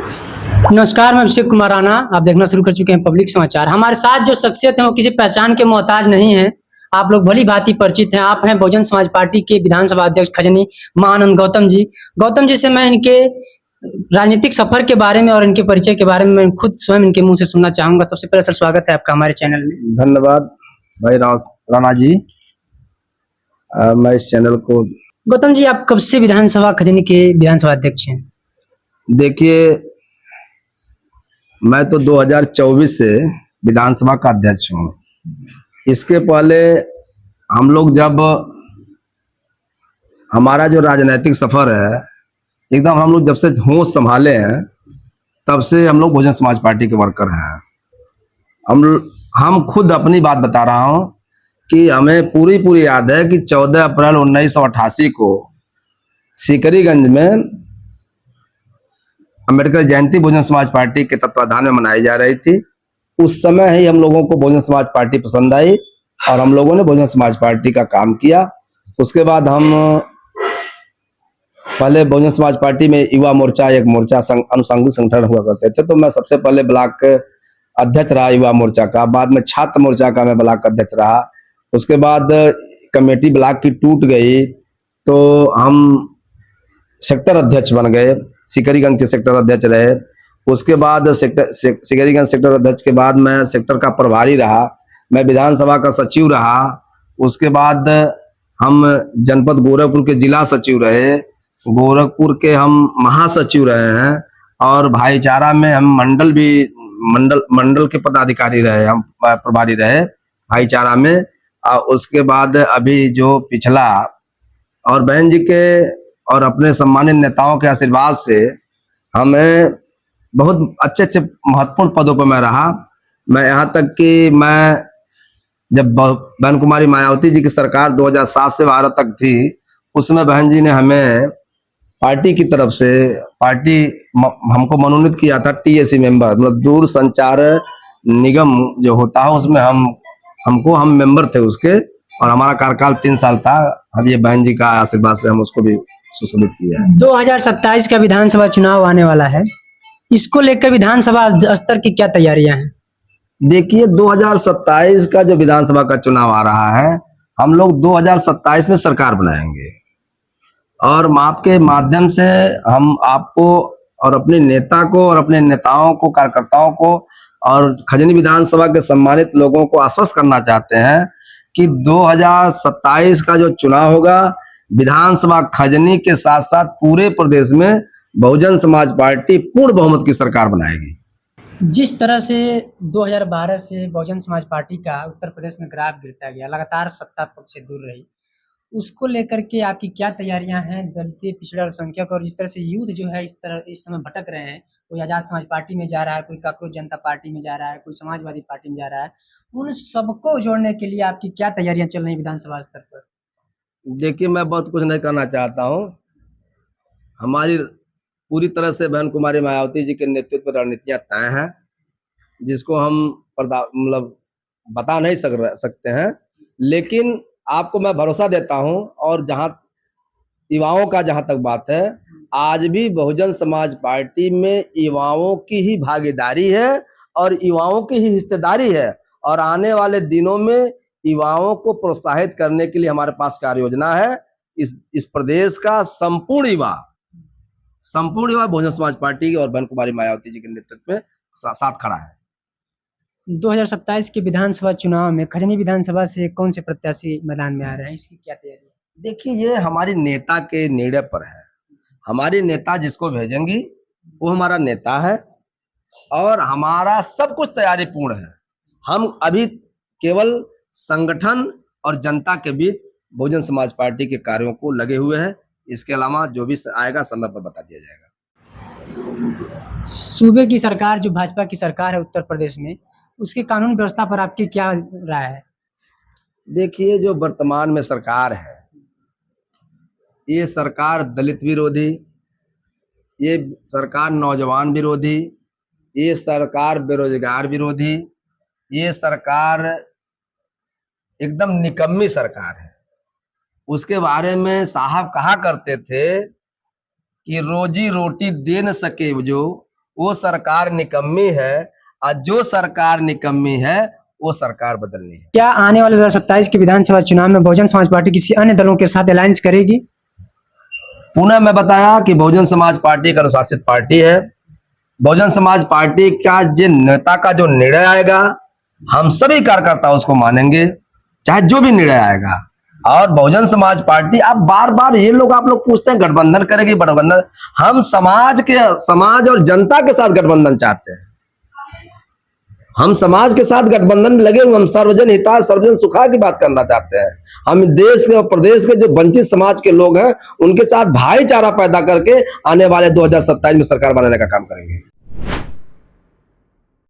नमस्कार, मैं अभिषेक कुमार राणा। आप देखना शुरू कर चुके हैं पब्लिक समाचार। हमारे साथ जो शख्सियत है वो किसी पहचान के मोहताज नहीं है। आप लोग भली-भांति परिचित हैं। आप हैं बहुजन समाज पार्टी के विधानसभा अध्यक्ष खजनी महानंद गौतम जी। गौतम जी से मैं इनके राजनीतिक सफर के बारे में और इनके परिचय के बारे में मैं खुद स्वयं इनके मुँह से सुनना चाहूँगा। सबसे पहले सर स्वागत है आपका हमारे चैनल में। धन्यवाद भाई राणा जी। मैं इस चैनल को गौतम जी, आप कब से विधानसभा खजनी के विधानसभा अध्यक्ष हैं? देखिए, मैं तो 2024 से विधानसभा का अध्यक्ष हूँ। इसके पहले हम लोग जब हमारा जो राजनीतिक सफर है, एकदम हम लोग जब से होश संभाले हैं तब से हम लोग बहुजन समाज पार्टी के वर्कर हैं। हम खुद अपनी बात बता रहा हूँ कि हमें पूरी याद है कि 14 अप्रैल 1988 को सिकरीगंज में अम्बेडकर जयंती बहुजन समाज पार्टी के तत्वाधान में मनाई जा रही थी। उस समय ही हम लोगों को बहुजन समाज पार्टी पसंद आई और हम लोगों ने बहुजन समाज पार्टी का काम किया। उसके बाद हम पहले बहुजन समाज पार्टी में युवा मोर्चा एक मोर्चा अनुसांगिक संगठन हुआ करते थे, तो मैं सबसे पहले ब्लॉक अध्यक्ष रहा युवा मोर्चा का। बाद में छात्र मोर्चा का मैं ब्लॉक अध्यक्ष रहा। उसके बाद कमेटी ब्लॉक की टूट गई तो हम सेक्टर अध्यक्ष बन गए, सिकरीगंज के सेक्टर अध्यक्ष रहे। उसके बाद सिकरीगंज सेक्टर अध्यक्ष के बाद मैं सेक्टर का प्रभारी रहा, मैं विधानसभा का सचिव रहा। उसके बाद हम जनपद गोरखपुर के जिला सचिव रहे, गोरखपुर के हम महासचिव रहे हैं और भाईचारा में हम मंडल के पदाधिकारी रहे, हम प्रभारी रहे भाईचारा में। उसके बाद अभी जो पिछला और बहन जी के और अपने सम्मानित नेताओं के आशीर्वाद से हमें बहुत अच्छे महत्वपूर्ण पदों पर मैं रहा। मैं यहाँ तक कि मैं जब बहन कुमारी मायावती जी की सरकार 2007 से 12 तक थी, उसमें बहन जी ने हमें पार्टी की तरफ से हमको मनोनीत किया था टीएसी मेंबर, मतलब दूर संचार निगम जो होता है उसमें हम मेंबर थे उसके, और हमारा कार्यकाल 3 साल था। अब ये बहन जी का आशीर्वाद से हम उसको भी सुशोभित किया है। 2027 का विधानसभा चुनाव आने वाला है, इसको लेकर विधानसभा स्तर की क्या तैयारियां हैं? देखिए, 2027 का जो विधानसभा का चुनाव आ रहा है, हम लोग 2027 में सरकार बनाएंगे और आपके माध्यम से हम आपको और अपने नेता को और अपने नेताओं को, कार्यकर्ताओं को और खजनी विधानसभा के सम्मानित लोगों को आश्वस्त करना चाहते हैं कि 2027 का जो चुनाव होगा, विधानसभा खजनी के साथ साथ पूरे प्रदेश में बहुजन समाज पार्टी पूर्ण बहुमत की सरकार बनाएगी। जिस तरह से 2012 से बहुजन समाज पार्टी का उत्तर प्रदेश में ग्राफ गिरता गया, लगातार सत्ता पक्ष से दूर रही, उसको लेकर के आपकी क्या तैयारियां हैं? दलित, पिछड़ा, अल्पसंख्यक और जिस तरह से यूथ जो है इस समय भटक रहे हैं, कोई आजाद समाज पार्टी में जा रहा है, कोई कांग्रेस जनता पार्टी में जा रहा है, कोई समाजवादी पार्टी में जा रहा है, उन सबको जोड़ने के लिए आपकी क्या तैयारियां चल रही है विधानसभा स्तर पर? देखिए, मैं बहुत कुछ नहीं करना चाहता हूँ। हमारी पूरी तरह से बहन कुमारी मायावती जी के नेतृत्व में रणनीतियां तय हैं, जिसको हम मतलब बता नहीं सकते हैं, लेकिन आपको मैं भरोसा देता हूं। और जहां युवाओं का जहां तक बात है, आज भी बहुजन समाज पार्टी में युवाओं की ही भागीदारी है और युवाओं की ही हिस्सेदारी है। और आने वाले दिनों में युवाओं को प्रोत्साहित करने के लिए हमारे पास कार्य योजना है। इस प्रदेश का संपूर्ण युवा बहुजन समाज पार्टी और बहन कुमारी मायावती जी के नेतृत्व में साथ खड़ा है। 2027 के विधानसभा चुनाव में खजनी विधानसभा से कौन से प्रत्याशी मैदान में आ रहे हैं, इसकी क्या तैयारी है? देखिए, ये हमारी नेता के निर्णय पर है। हमारी नेता जिसको भेजेंगी वो हमारा नेता है और हमारा सब कुछ तैयारी पूर्ण है। हम अभी केवल संगठन और जनता के बीच बहुजन समाज पार्टी के कार्यों को लगे हुए हैं। इसके अलावा जो भी आएगा समय पर बता दिया जाएगा। सूबे की सरकार, जो भाजपा की सरकार है उत्तर प्रदेश में, उसकी कानून व्यवस्था पर आपकी क्या राय है? देखिए, जो वर्तमान में सरकार है, ये सरकार दलित विरोधी, ये सरकार नौजवान विरोधी, ये सरकार बेरोजगार विरोधी, ये सरकार एकदम निकम्मी सरकार है। उसके बारे में साहब कहा करते थे कि रोजी रोटी दे न सके जो, वो सरकार निकम्मी है, और जो सरकार निकम्मी है वो सरकार बदलनी है। क्या आने वाले 2027 के विधानसभा चुनाव में बहुजन समाज पार्टी किसी अन्य दलों के साथ अलायंस करेगी? पुनः मैं बताया कि बहुजन समाज पार्टी एक अनुशासित पार्टी है। बहुजन समाज पार्टी का जो नेता का जो निर्णय आएगा, हम सभी कार्यकर्ता उसको मानेंगे, चाहे जो भी निर्णय आएगा। और बहुजन समाज पार्टी, आप बार बार ये लोग आप लोग पूछते हैं गठबंधन करेगी, गठबंधन, हम समाज और जनता के साथ गठबंधन चाहते हैं। हम समाज के साथ गठबंधन में लगे हुए, हम सर्वजन हिताय सर्वजन सुखाय की बात करना चाहते हैं। हम देश के और प्रदेश के जो वंचित समाज के लोग हैं उनके साथ भाईचारा पैदा करके आने वाले 2027 में सरकार बनाने का काम करेंगे।